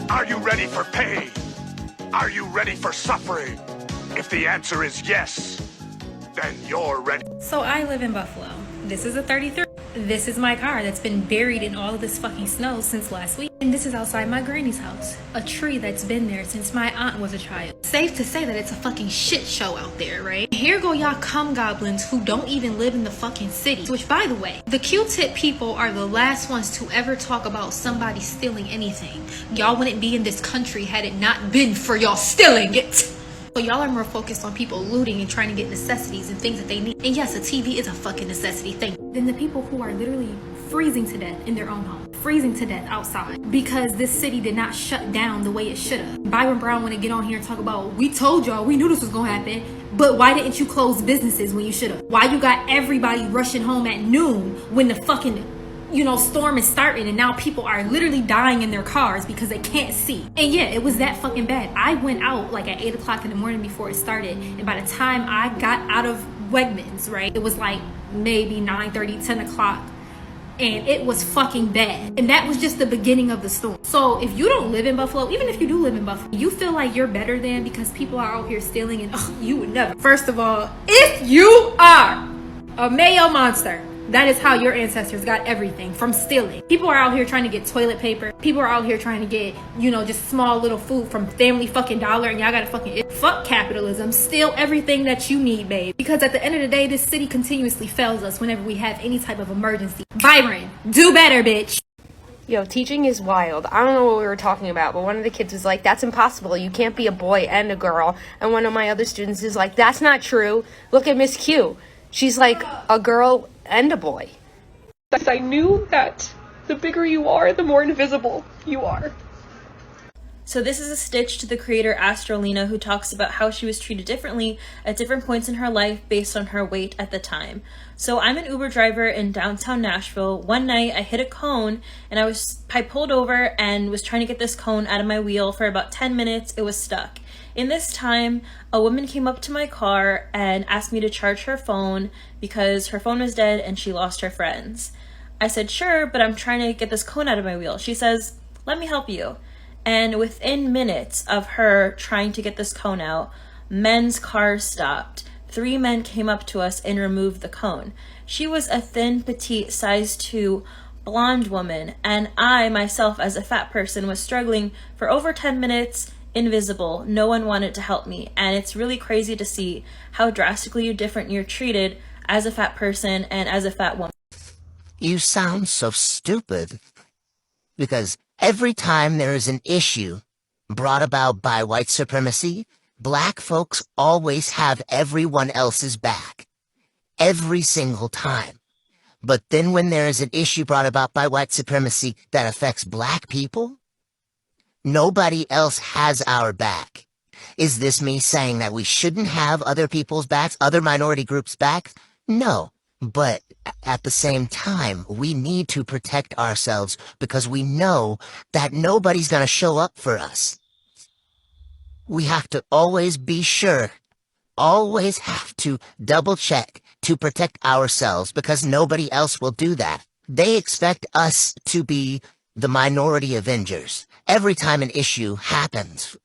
Are you ready for pain? Are you ready for suffering? If the answer is yes, then you're ready. So I live in Buffalo. This is a 33. This is my car that's been buried in all of this fucking snow since last week. And this is outside my granny's house. A tree that's been there since my aunt was a child. Safe to say that it's a fucking shit show out there, right? Here go y'all cum goblins who don't even live in the fucking city. Which, by the way, the Q-tip people are the last ones to ever talk about somebody stealing anything. Y'all wouldn't be in this country had it not been for y'all stealing it. So y'all are more focused on people looting and trying to get necessities and things that they need. And yes, a TV is a fucking necessity thing. Than the people who are literally freezing to death in their own home. Freezing to death outside. Because this city did not shut down the way it should have. Byron Brown want to get on here and talk about, we told y'all, we knew this was going to happen. But why didn't you close businesses when you should have? Why you got everybody rushing home at noon when the fucking storm is starting and now people are literally dying in their cars because they can't see. And yeah, it was that fucking bad. I went out like at 8 o'clock in the morning before it started, and by the time I got out of Wegmans, right, it was like maybe 9:30, 10 o'clock, and it was fucking bad. And that was just the beginning of the storm. So if you don't live in Buffalo, even if you do live in Buffalo, you feel like you're better than because people are out here stealing, and you would never. First of all, if you are a Mayo monster, that is how your ancestors got everything, from stealing. People are out here trying to get toilet paper. People are out here trying to get, just small little food from Family fucking Dollar, and y'all gotta fucking fuck capitalism. Steal everything that you need, babe. Because at the end of the day, this city continuously fails us whenever we have any type of emergency. Byron, do better, bitch. Yo, teaching is wild. I don't know what we were talking about, but one of the kids was like, that's impossible. You can't be a boy and a girl. And one of my other students is like, that's not true. Look at Miss Q. She's like a girl and a boy. I knew that the bigger you are, the more invisible you are. So this is a stitch to the creator Astrolina, who talks about how she was treated differently at different points in her life based on her weight at the time. So I'm an Uber driver in downtown Nashville. One night I hit a cone and I pulled over and was trying to get this cone out of my wheel. For about 10 minutes, it was stuck. In this time, a woman came up to my car and asked me to charge her phone because her phone was dead and she lost her friends. I said, sure, but I'm trying to get this cone out of my wheel. She says, let me help you. And within minutes of her trying to get this cone out, men's cars stopped. 3 men came up to us and removed the cone. She was a thin, petite, size 2 blonde woman, and I, myself, as a fat person, was struggling for over 10 minutes, invisible. No one wanted to help me, and it's really crazy to see how drastically different you're treated as a fat person and as a fat woman. You sound so stupid, because every time there is an issue brought about by white supremacy, black folks always have everyone else's back. Every single time. But then when there is an issue brought about by white supremacy that affects black people, nobody else has our back. Is this me saying that we shouldn't have other people's backs, other minority groups' backs? No. But at the same time, we need to protect ourselves because we know that nobody's going to show up for us. We have to always be sure, always have to double check to protect ourselves because nobody else will do that. They expect us to be the minority avengers. Every time an issue happens,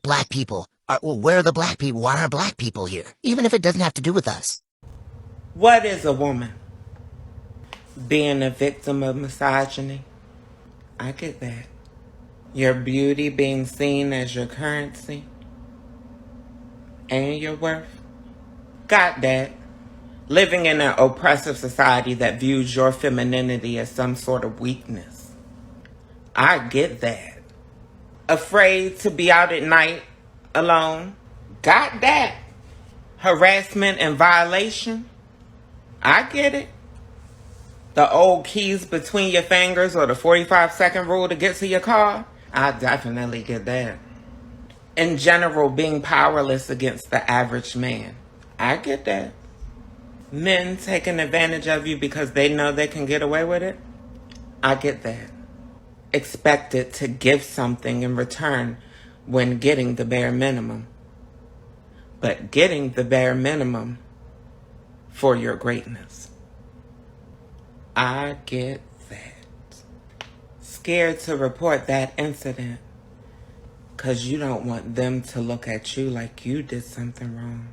black people are, well, where are the black people? Why are black people here? Even if it doesn't have to do with us. What is a woman? Being a victim of misogyny? I get that. Your beauty being seen as your currency? And your worth? Got that. Living in an oppressive society that views your femininity as some sort of weakness? I get that. Afraid to be out at night alone? Got that. Harassment and violation? I get it. The old keys between your fingers or the 45-second rule to get to your car? I definitely get that. In general, being powerless against the average man? I get that. Men taking advantage of you because they know they can get away with it? I get that. Expected to give something in return when getting the bare minimum. But getting the bare minimum for your greatness. I get that. Scared to report that incident 'Cause you don't want them to look at you like you did something wrong.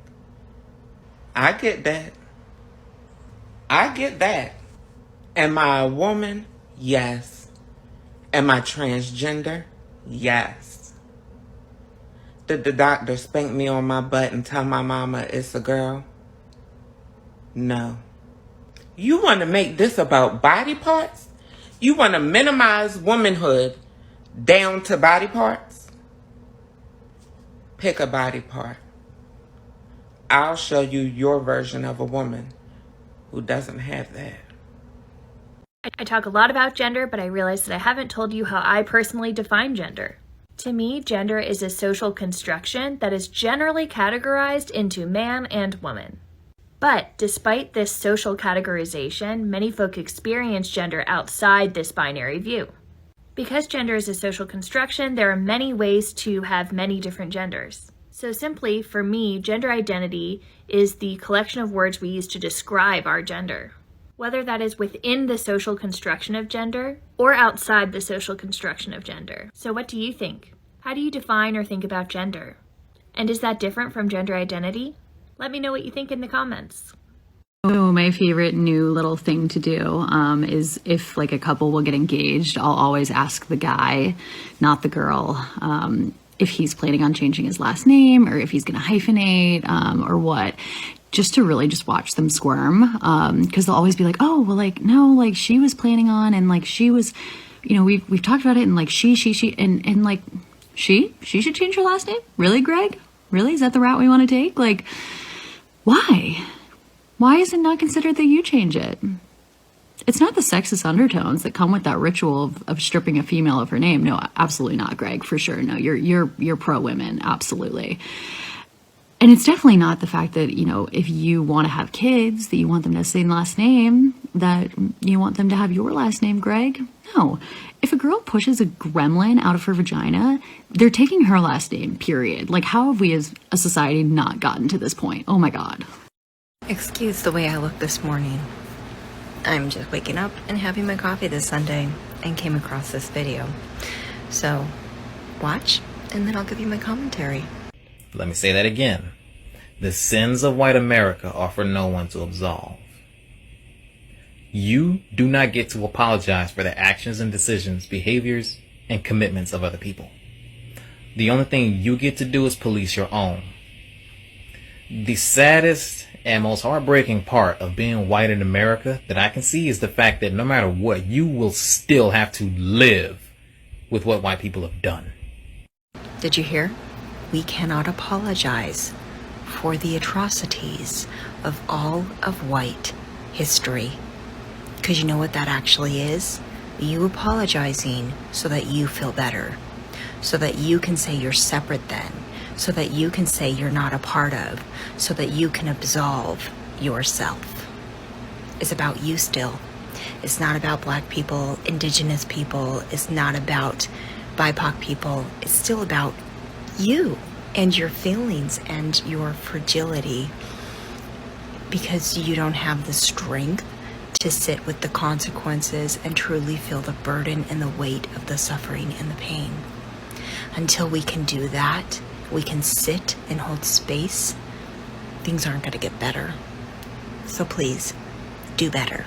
I get that. I get that. Am I a woman? Yes. Am I transgender? Yes. Did the doctor spank me on my butt and tell my mama it's a girl? No. You want to make this about body parts? You want to minimize womanhood down to body parts? Pick a body part. I'll show you your version of a woman who doesn't have that. I talk a lot about gender, but I realize that I haven't told you how I personally define gender. To me, gender is a social construction that is generally categorized into man and woman. But despite this social categorization, many folk experience gender outside this binary view. Because gender is a social construction, there are many ways to have many different genders. So simply, for me, gender identity is the collection of words we use to describe our gender. Whether that is within the social construction of gender or outside the social construction of gender. So what do you think? How do you define or think about gender? And is that different from gender identity? Let me know what you think in the comments. Oh, my favorite new little thing to do is if like a couple will get engaged, I'll always ask the guy, not the girl, if he's planning on changing his last name or if he's going to hyphenate or what, just to really just watch them squirm. Because they'll always be like, oh, well, like, no, like she was planning on and like she was, you know, we've talked about it and like she, and like she should change her last name? Really, Greg? Really? Is that the route we want to take? Like, why? Why is it not considered that you change it? It's not the sexist undertones that come with that ritual of stripping a female of her name. No, absolutely not, Greg, for sure. No, you're pro women, absolutely. And it's definitely not the fact that, you know, if you want to have kids, that you want them to have the same last name, that you want them to have your last name, Greg. No. If a girl pushes a gremlin out of her vagina, they're taking her last name, period. Like, how have we as a society not gotten to this point? Oh my God. Excuse the way I look this morning. I'm just waking up and having my coffee this Sunday and came across this video. So, watch, and then I'll give you my commentary. Let me say that again. The sins of white America are for no one to absolve. You do not get to apologize for the actions and decisions, behaviors, and commitments of other people. The only thing you get to do is police your own. The saddest and most heartbreaking part of being white in America that I can see is the fact that no matter what, you will still have to live with what white people have done. Did you hear? We cannot apologize for the atrocities of all of white history. Because you know what that actually is? You apologizing so that you feel better. So that you can say you're separate then. So that you can say you're not a part of. So that you can absolve yourself. It's about you still. It's not about black people, indigenous people. It's not about BIPOC people. It's still about you and your feelings and your fragility, because you don't have the strength to sit with the consequences and truly feel the burden and the weight of the suffering and the pain. Until we can do that, we can sit and hold space, things aren't going to get better. So please, do better.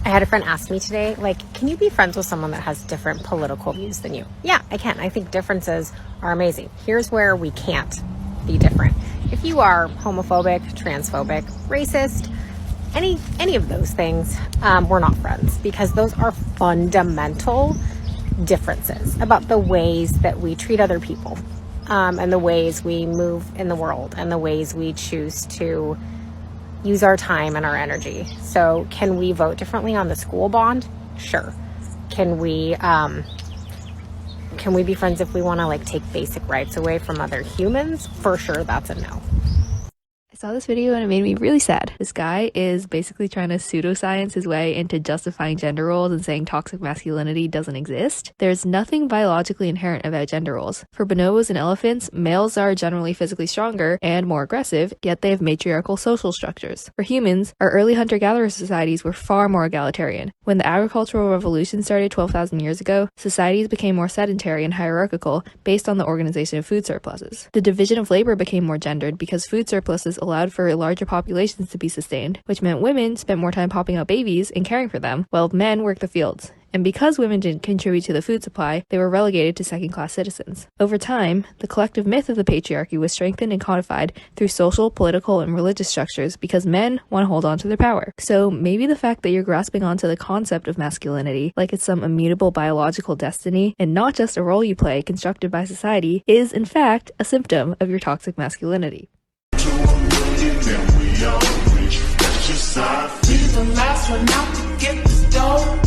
I had a friend ask me today, like, can you be friends with someone that has different political views than you? Yeah, I can. I think differences are amazing. Here's where we can't be different. If you are homophobic, transphobic, racist, any of those things, we're not friends, because those are fundamental differences about the ways that we treat other people, and the ways we move in the world, and the ways we choose to use our time and our energy. So can we vote differently on the school bond? Sure. Can we be friends if we want to like take basic rights away from other humans? For sure, that's a no. saw this video and it made me really sad. This guy is basically trying to pseudoscience his way into justifying gender roles and saying toxic masculinity doesn't exist. There's nothing biologically inherent about gender roles. For bonobos and elephants, males are generally physically stronger and more aggressive, yet they have matriarchal social structures. For humans, our early hunter-gatherer societies were far more egalitarian. When the agricultural revolution started 12,000 years ago, societies became more sedentary and hierarchical based on the organization of food surpluses. The division of labor became more gendered because food surpluses allowed for larger populations to be sustained, which meant women spent more time popping out babies and caring for them, while men worked the fields. And because women didn't contribute to the food supply, they were relegated to second-class citizens. Over time, the collective myth of the patriarchy was strengthened and codified through social, political, and religious structures because men want to hold on to their power. So maybe the fact that you're grasping onto the concept of masculinity like it's some immutable biological destiny and not just a role you play constructed by society is, in fact, a symptom of your toxic masculinity. The last one out to get this dough.